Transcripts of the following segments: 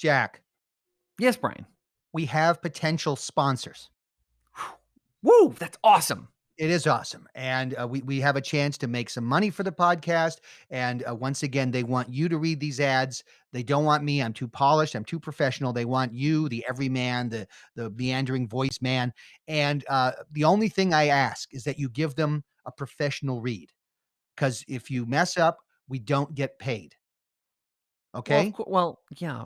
Jack, Yes, Brian. we have potential sponsors. Woo, that's awesome. It is awesome, and we have a chance to make some money for the podcast. And once again, they want you to read these ads. They don't want me. I'm too polished. I'm too professional. They want you, the everyman, the meandering voice man. And the only thing I ask is that you give them a professional read, because if you mess up, we don't get paid. Okay? Yeah,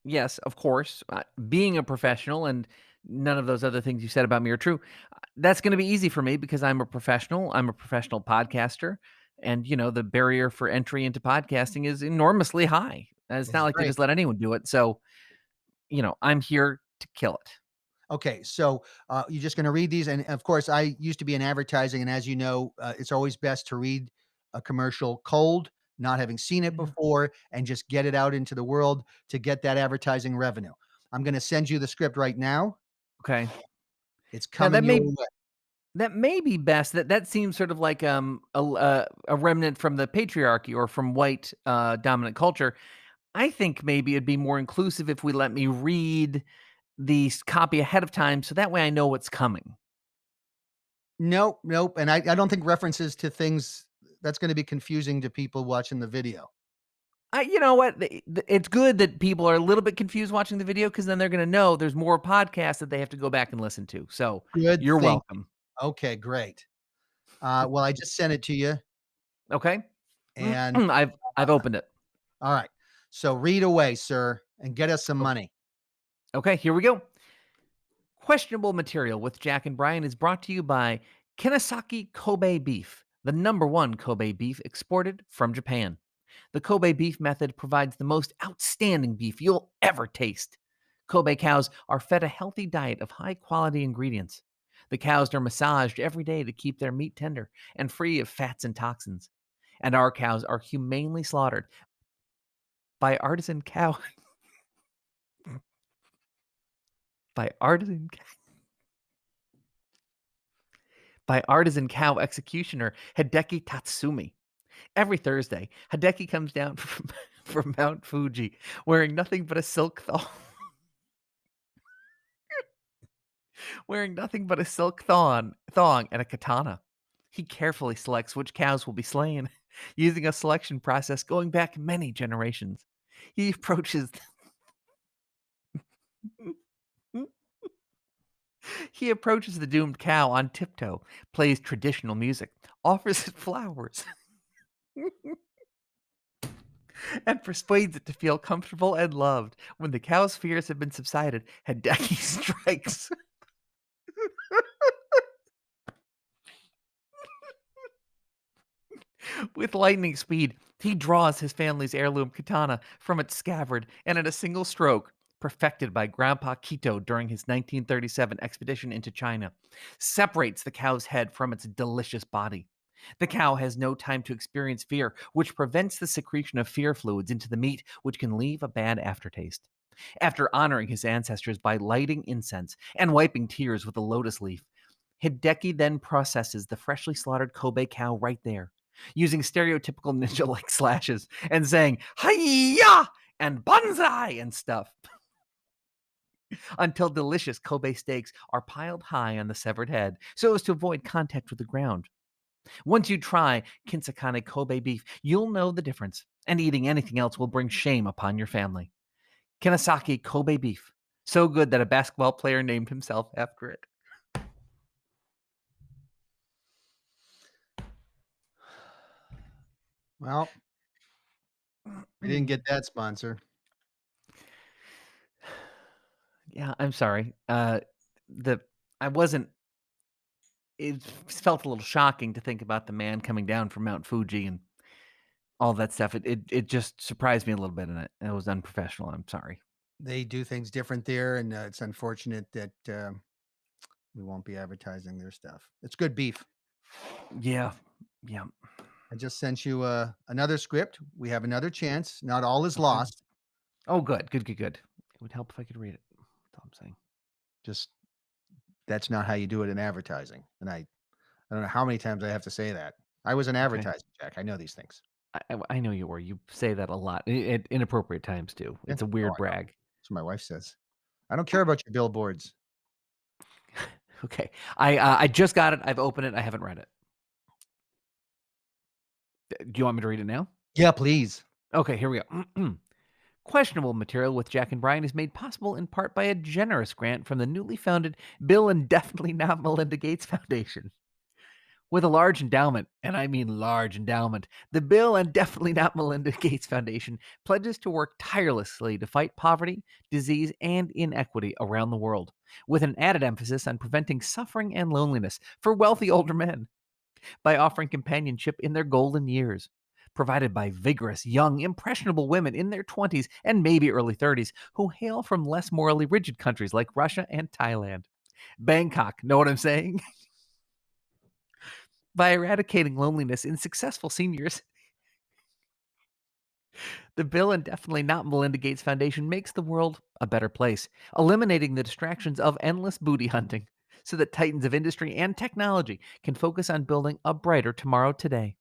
yes, of course. Being a professional and none of those other things you said about me are true. That's going to be easy for me because I'm a professional. I'm a professional podcaster, and the barrier for entry into podcasting is enormously high. It's This not is like they great. just let anyone do it. So, I'm here to kill it. Okay, so you're just going to read these, and of course, I used to be in advertising, and as you know, it's always best to read a commercial cold, not having seen it Yeah. before, and just get it out into the world to get that advertising revenue. I'm going to send you the script right now. Okay. It's Now coming your way. that may be best. That seems sort of like a remnant from the patriarchy or from white dominant culture. I think maybe it'd be more inclusive if we let me read the copy ahead of time, so that way I know what's coming. Nope, nope, and I don't think references to things that's going to be confusing to people watching the video. You know what? It's good that people are a little bit confused watching the video because then they're going to know there's more podcasts that they have to go back and listen to. So Good you're thing. welcome. Okay, great. Well, I just sent it to you, Okay, and I've opened it. all right. So read away, sir, and get us some O- money. Okay, here we go. Questionable Material with Jack and Brian is brought to you by Kinasaki Kobe Beef, the #1 Kobe beef exported from Japan. The Kobe beef method provides the most outstanding beef you'll ever taste. Kobe cows are fed a healthy diet of high quality ingredients. The cows are massaged every day to keep their meat tender and free of fats and toxins. And our cows are humanely slaughtered by artisan cow by artisan by artisan cow executioner Hideki Tatsumi. Every Thursday, Hideki comes down from Mount Fuji wearing nothing but a silk thong. Wearing nothing but a silk thong and a katana. He carefully selects which cows will be slain, using a selection process going back many generations. He approaches he approaches the doomed cow on tiptoe, plays traditional music, offers it flowers, and persuades it to feel comfortable and loved. When the cow's fears have been subsided, Hideki strikes with lightning speed. He draws his family's heirloom katana from its scabbard, and in a single stroke, perfected by Grandpa Quito during his 1937 expedition into China, separates the cow's head from its delicious body. The cow has no time to experience fear, which prevents the secretion of fear fluids into the meat, which can leave a bad aftertaste. After honoring his ancestors by lighting incense and wiping tears with a lotus leaf, Hideki then processes the freshly slaughtered Kobe cow right there, using stereotypical ninja like slashes and saying, Hiya! And Banzai! And stuff, until delicious Kobe steaks are piled high on the severed head so as to avoid contact with the ground. Once you try Kinsakane Kobe beef, you'll know the difference, and eating anything else will bring shame upon your family. Kinasaki Kobe beef. So good that a basketball player named himself after it. Well, we didn't get that sponsor. Yeah, I'm sorry. The I wasn't it felt a little shocking to think about the man coming down from Mount Fuji and all that stuff. It just surprised me a little bit, and it was unprofessional. I'm sorry. They do things different there, and it's unfortunate that we won't be advertising their stuff. It's good beef. Yeah. Yeah. I just sent you another script. We have another chance. Not all is Okay. lost. Oh, good. Good, good, good. It would help if I could read it. That's all I'm saying. Just that's not how you do it in advertising. And I don't know how many times I have to say that. I was in Okay. advertising, Jack. I know these things. I know you were. You say that a lot at inappropriate times too. Yeah. It's a Oh, weird I know. brag. That's what my wife says. I don't care about your billboards. Okay. I just got it. I've opened it. I haven't read it. Do you want me to read it now? Yeah, please. Okay, here we go. Questionable material with Jack and Brian is made possible in part by a generous grant from the newly founded Bill and Definitely Not Melinda Gates Foundation. With a large endowment, and I mean large endowment, the Bill and Definitely Not Melinda Gates Foundation pledges to work tirelessly to fight poverty, disease, and inequity around the world, with an added emphasis on preventing suffering and loneliness for wealthy older men by offering companionship in their golden years, provided by vigorous, young, impressionable women in their 20s and maybe early 30s who hail from less morally rigid countries like Russia and Thailand. Bangkok, know what I'm saying? By eradicating loneliness in successful seniors, the Bill and Definitely Not Melinda Gates Foundation makes the world a better place, eliminating the distractions of endless booty hunting so that titans of industry and technology can focus on building a brighter tomorrow today.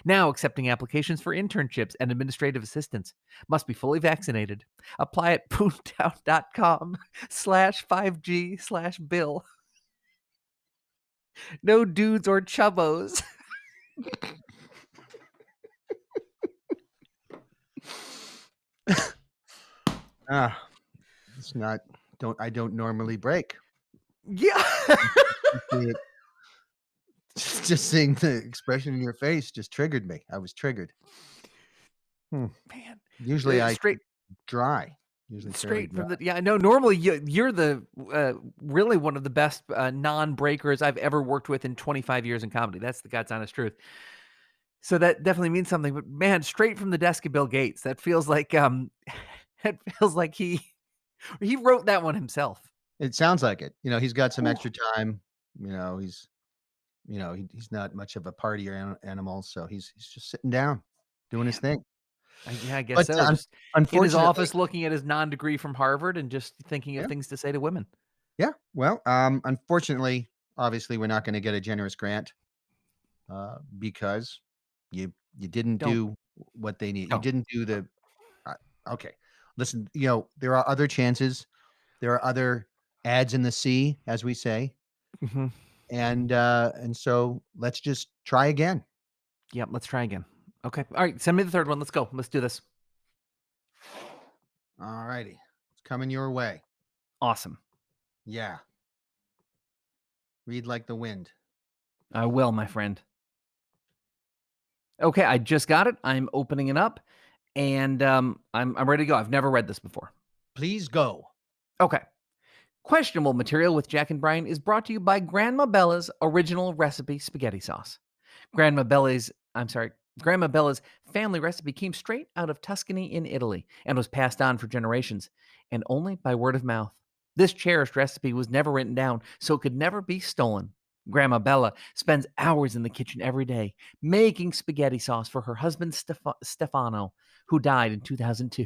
Now accepting applications for internships and administrative assistance. Must be fully vaccinated. Apply at boontown.com/5G/bill. No dudes or chubbos. Ah, it's not. I don't normally break. Yeah. Appreciate it. Just seeing the expression in your face just triggered me. I was triggered. Hmm. Man. Usually I Straight keep dry. Usually fairly straight dry. from the yeah, no, normally you're the really one of the best non-breakers I've ever worked with in 25 years in comedy. That's the God's honest truth. So that definitely means something. But man, straight from the desk of Bill Gates. That feels like it feels like he wrote that one himself. It sounds like it. He's got some Whew. extra time. He's he's not much of a partier animal, so he's just sitting down, doing his Man, thing. yeah, I guess But, so. Just in his unfortunately office looking at his non-degree from Harvard and just thinking of yeah, things to say to women. yeah. Well, unfortunately, obviously, we're not gonna get a generous grant, because you didn't Don't do what they need. You don't. didn't do the uh, okay. Listen, there are other chances. There are other ads in the sea, as we say, Mhm. and so let's just try again. Yep, let's try again. Okay. All right, send me the third one. Let's go. Let's do this. Alrighty. It's coming your way. Awesome. Yeah. Read like the wind. I will, my friend. Okay, I just got it. I'm opening it up, and I'm ready to go. I've never read this before. Please go. Okay. Questionable material with Jack and Brian is brought to you by Grandma Bella's original recipe spaghetti sauce. Grandma Bella's, I'm sorry, Grandma Bella's family recipe came straight out of Tuscany in Italy and was passed on for generations, and only by word of mouth. This cherished recipe was never written down, so it could never be stolen. Grandma Bella spends hours in the kitchen every day making spaghetti sauce for her husband Stefano, who died in 2002.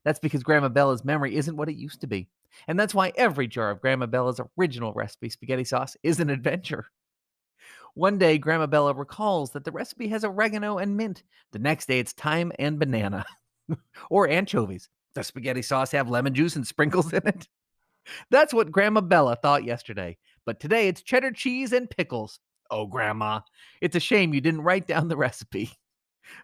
That's because Grandma Bella's memory isn't what it used to be. And that's why every jar of Grandma Bella's original recipe spaghetti sauce is an adventure. One day, Grandma Bella recalls that the recipe has oregano and mint. The next day, it's thyme and banana or anchovies. Does spaghetti sauce have lemon juice and sprinkles in it? That's what Grandma Bella thought yesterday. But today, it's cheddar cheese and pickles. Oh, Grandma, it's a shame you didn't write down the recipe.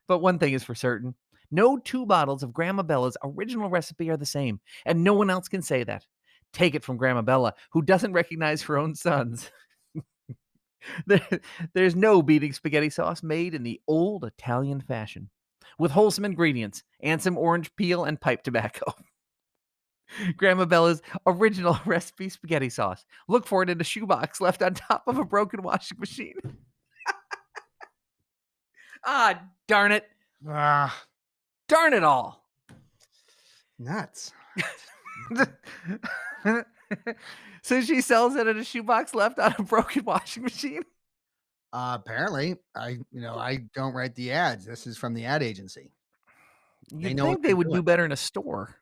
But one thing is for certain, no two bottles of Grandma Bella's original recipe are the same, and no one else can say that. Take it from Grandma Bella, who doesn't recognize her own sons. There- There's no beating spaghetti sauce made in the old Italian fashion, with wholesome ingredients and some orange peel and pipe tobacco. Grandma Bella's original recipe spaghetti sauce. Look for it in a shoebox left on top of a broken washing machine. Ah, darn it. Ah, Darn it all. nuts. So she sells it in a shoebox left on a broken washing machine. Apparently, I don't write the ads. This is from the ad agency. They You'd know what think they they're would doing. do better in a store.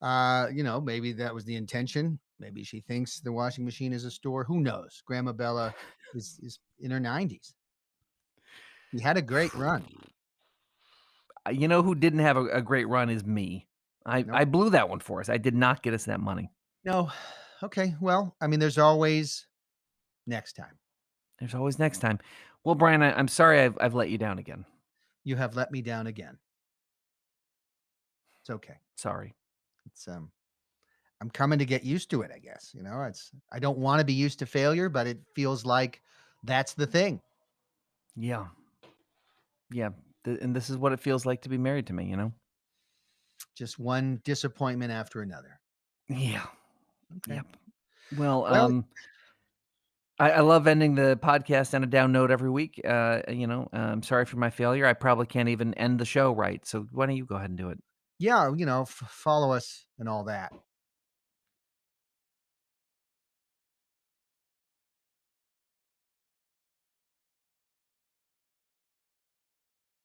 Maybe that was the intention. Maybe she thinks the washing machine is a store. Who knows? Grandma Bella is in her 90s. He had a great run. You know who didn't have a great run is me. I Nope. blew that one for us. I did not get us that money. No. Okay. Well, I mean, there's always next time. There's always next time. Well, Brian, I'm sorry I've let you down again. You have let me down again. It's okay. Sorry. It's I'm coming to get used to it, I guess. It's I don't want to be used to failure, but it feels like that's the thing. Yeah. Yeah. And this is what it feels like to be married to me, you know? Just one disappointment after another. Yeah. Okay. Yep. Well, Well, I love ending the podcast on a down note every week. I'm sorry for my failure. I probably can't even end the show right. So why don't you go ahead and do it? yeah, follow us and all that.